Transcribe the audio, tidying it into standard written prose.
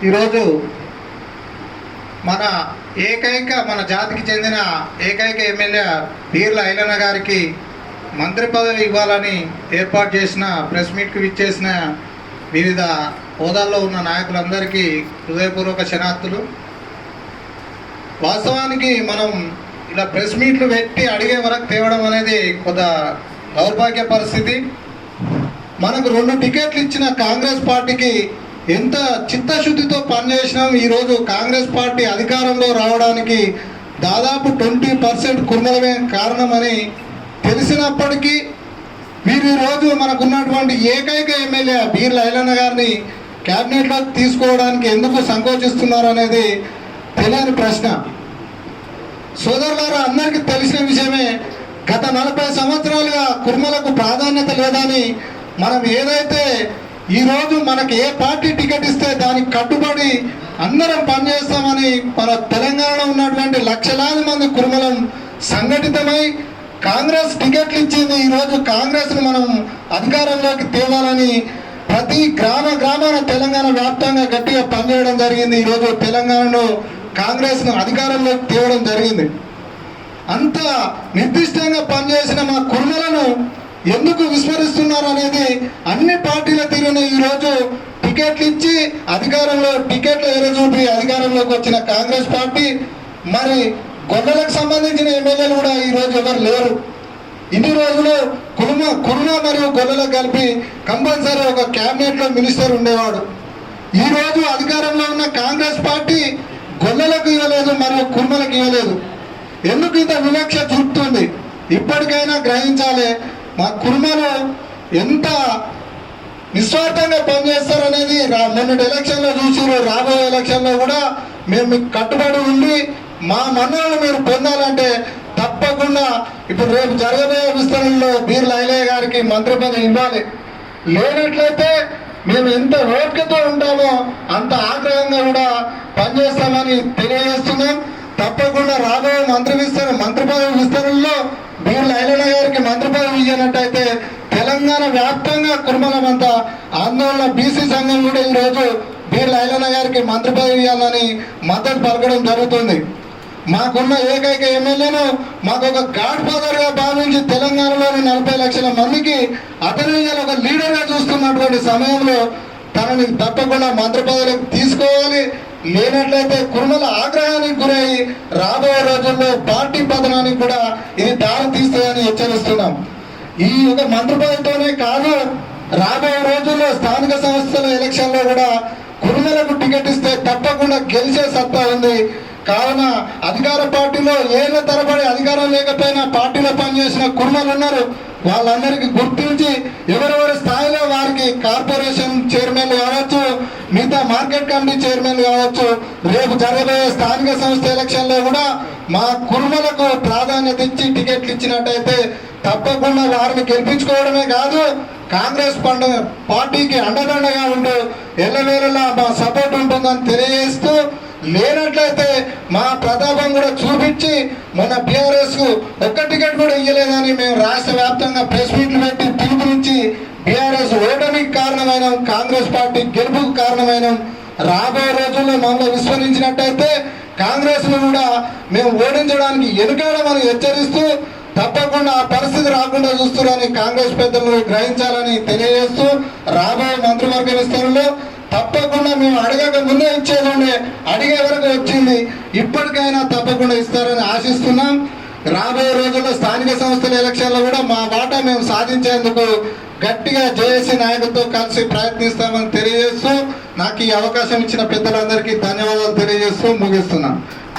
ఈరోజు మన జాతికి చెందిన ఏకైక ఎమ్మెల్యే బీర్ల ఐలన్న గారికి మంత్రి పదవి ఇవ్వాలని ఏర్పాటు చేసిన ప్రెస్ మీట్కి విచ్చేసిన వివిధ హోదాల్లో ఉన్న నాయకులందరికీ హృదయపూర్వక శనార్థులు. వాస్తవానికి మనం ఇలా ప్రెస్ మీట్లు పెట్టి అడిగే వరకు తేవడం అనేది కొంత దౌర్భాగ్య పరిస్థితి. మనకు 2 టికెట్లు ఇచ్చిన కాంగ్రెస్ పార్టీకి ఎంత చిత్తశుద్ధితో పనిచేసినాం. ఈరోజు కాంగ్రెస్ పార్టీ అధికారంలో రావడానికి దాదాపు 20% కుర్మలమే కారణమని తెలిసినప్పటికీ వీరు ఈరోజు మనకున్నటువంటి ఏకైక ఎమ్మెల్యే బీర్ల ఐలన్న గారిని క్యాబినెట్లో తీసుకోవడానికి ఎందుకు సంకోచిస్తున్నారు అనేది తెలియని ప్రశ్న. సోదరులారా, అందరికీ తెలిసిన విషయమే. గత 40 సంవత్సరాలుగా కుర్మలకు ప్రాధాన్యత లేదని మనం ఏదైతే ఈరోజు మనకి ఏ పార్టీ టికెట్ ఇస్తే దానికి కట్టుబడి అందరం పనిచేస్తామని మన తెలంగాణలో ఉన్నటువంటి లక్షలాది మంది కుర్మలం సంఘటితమై కాంగ్రెస్ టికెట్లు ఇచ్చింది. ఈరోజు కాంగ్రెస్ను మనం అధికారంలోకి తేవాలని ప్రతి గ్రామాన తెలంగాణ వ్యాప్తంగా గట్టిగా పనిచేయడం జరిగింది. ఈరోజు తెలంగాణలో కాంగ్రెస్ను అధికారంలోకి తేవడం జరిగింది. అంత నిర్దిష్టంగా పనిచేసిన మా కుర్మలను ఎందుకు విస్మరిస్తున్నారు అనేది అన్ని పార్టీల తీరుని ఈరోజు టికెట్లు ఇచ్చి టికెట్లు ఎరచూపి అధికారంలోకి వచ్చిన కాంగ్రెస్ పార్టీ, మరి గొల్లలకు సంబంధించిన ఎమ్మెల్యేలు కూడా ఈరోజు ఎవరు లేరు. ఇన్ని రోజులు కుర్మ మరియు గొల్లలకు కలిపి కంపల్సరీ ఒక క్యాబినెట్లో మినిస్టర్ ఉండేవాడు. ఈరోజు అధికారంలో ఉన్న కాంగ్రెస్ పార్టీ గొల్లలకు ఇవ్వలేదు మరియు కుర్మలకు ఇవ్వలేదు. ఎందుకు ఇంత వివక్ష చూపుతుంది? ఇప్పటికైనా గ్రహించాలి. మా కుర్మలు ఎంత నిస్వార్థంగా పనిచేస్తారనేది మొన్నటి ఎలక్షన్లో చూసారు. రాబోయే ఎలక్షన్లో కూడా మేము మీకు కట్టుబడి ఉండి మా మన్నలను మీరు పొందాలంటే తప్పకుండా ఇప్పుడు రేపు జరగబోయే విస్తరణలో బీర్ల ఐలయ్య గారికి మంత్రి పదవి ఇవ్వాలి. లేనట్లయితే మేము ఎంత ఓపికతో ఉంటామో అంత ఆగ్రహంగా కూడా పనిచేస్తామని తెలియజేస్తున్నాం. తప్పకుండా రాబోయే మంత్రి పదవి విస్తరణలో బీర్ల ఐలయ్య గారికి మంత్రి పదవి ఇవ్వనట్టయితే తెలంగాణ వ్యాప్తంగా కుర్మలమంతా ఆందోళన బీసీ సంఘం కూడా ఈరోజు బీర్ల ఐలయ్య గారికి మంత్రి పదవి ఇవ్వాలని మద్దతు పలకడం జరుగుతుంది. మాకున్న ఏకైక ఎమ్మెల్యేను మాకు ఒక గాడ్ ఫాదర్గా భావించి తెలంగాణలోని 40 లక్షల మందికి అతను ఒక లీడర్గా చూస్తున్నటువంటి సమయంలో తనని తప్పకుండా మంత్రి పదవిలోకి తీసుకోవాలి. లేనట్లయితే కుర్మల ఆగ్రహానికి గురై రాబోయే రోజుల్లో పార్టీ పతనానికి కూడా ఇది దారి తీస్తుందని హెచ్చరిస్తున్నాం. ఈ ఒక మంత్రి పదవితోనే కాదు, రాబోయే రోజుల్లో స్థానిక సంస్థల ఎలక్షన్లో కూడా కుర్మలకు టికెట్ ఇస్తే తప్పకుండా గెలిచే సత్తా ఉంది. కావున అధికార పార్టీలో ఏళ్ళ తరబడి అధికారం లేకపోయినా పార్టీలో పనిచేసిన కుర్మలు ఉన్నారు. వాళ్ళందరికీ గుర్తించి ఎవరెవరి స్థాయిలో వారికి కార్పొరేషన్ చైర్మన్ కావచ్చు, మిగతా మార్కెట్ కమిటీ చైర్మన్ కావచ్చు, రేపు జరగబోయే స్థానిక సంస్థ ఎలక్షన్లో కూడా మా కుర్మలకు ప్రాధాన్యత ఇచ్చి టికెట్లు ఇచ్చినట్టయితే తప్పకుండా వారిని గెలిపించుకోవడమే కాదు, కాంగ్రెస్ పార్టీకి అండదండగా ఉంటూ ఎల్లవేళలా మా సపోర్ట్ ఉంటుందని తెలియజేస్తూ, లేనట్లయితే మా ప్రతాపం కూడా చూపించి మొన్న బీఆర్ఎస్ ఒక్క టికెట్ కూడా ఇవ్వలేదని మేము రాష్ట్ర వ్యాప్తంగా ప్రెస్ మీట్లు పెట్టి పిలుపునిచ్చి బీఆర్ఎస్ ఓటమికి కారణమైన కాంగ్రెస్ పార్టీ గెలుపుకు కారణమైన రాబోయే రోజుల్లో మమ్మల్ని విస్మరించినట్టయితే కాంగ్రెస్ ను కూడా మేము ఓడించడానికి వెనుకాడమని హెచ్చరిస్తూ తప్పకుండా ఆ పరిస్థితి రాకుండా చూస్తున్నారని కాంగ్రెస్ పెద్దలను గ్రహించాలని తెలియజేస్తూ రాబోయే మంత్రివర్గ విస్తరణలో తప్పకుండా మేము అడగక ముందే ఇచ్చేదండి, అడిగే వరకు వచ్చింది. ఇప్పటికైనా తప్పకుండా ఇస్తారని ఆశిస్తున్నాం. రాబోయే రోజుల్లో స్థానిక సంస్థల ఎలక్షన్లో కూడా మా వాటా మేము సాధించేందుకు గట్టిగా జేఏసీ నాయకులతో కలిసి ప్రయత్నిస్తామని తెలియజేస్తూ నాకు ఈ అవకాశం ఇచ్చిన పెద్దలందరికీ ధన్యవాదాలు తెలియజేస్తూ ముగిస్తున్నాం.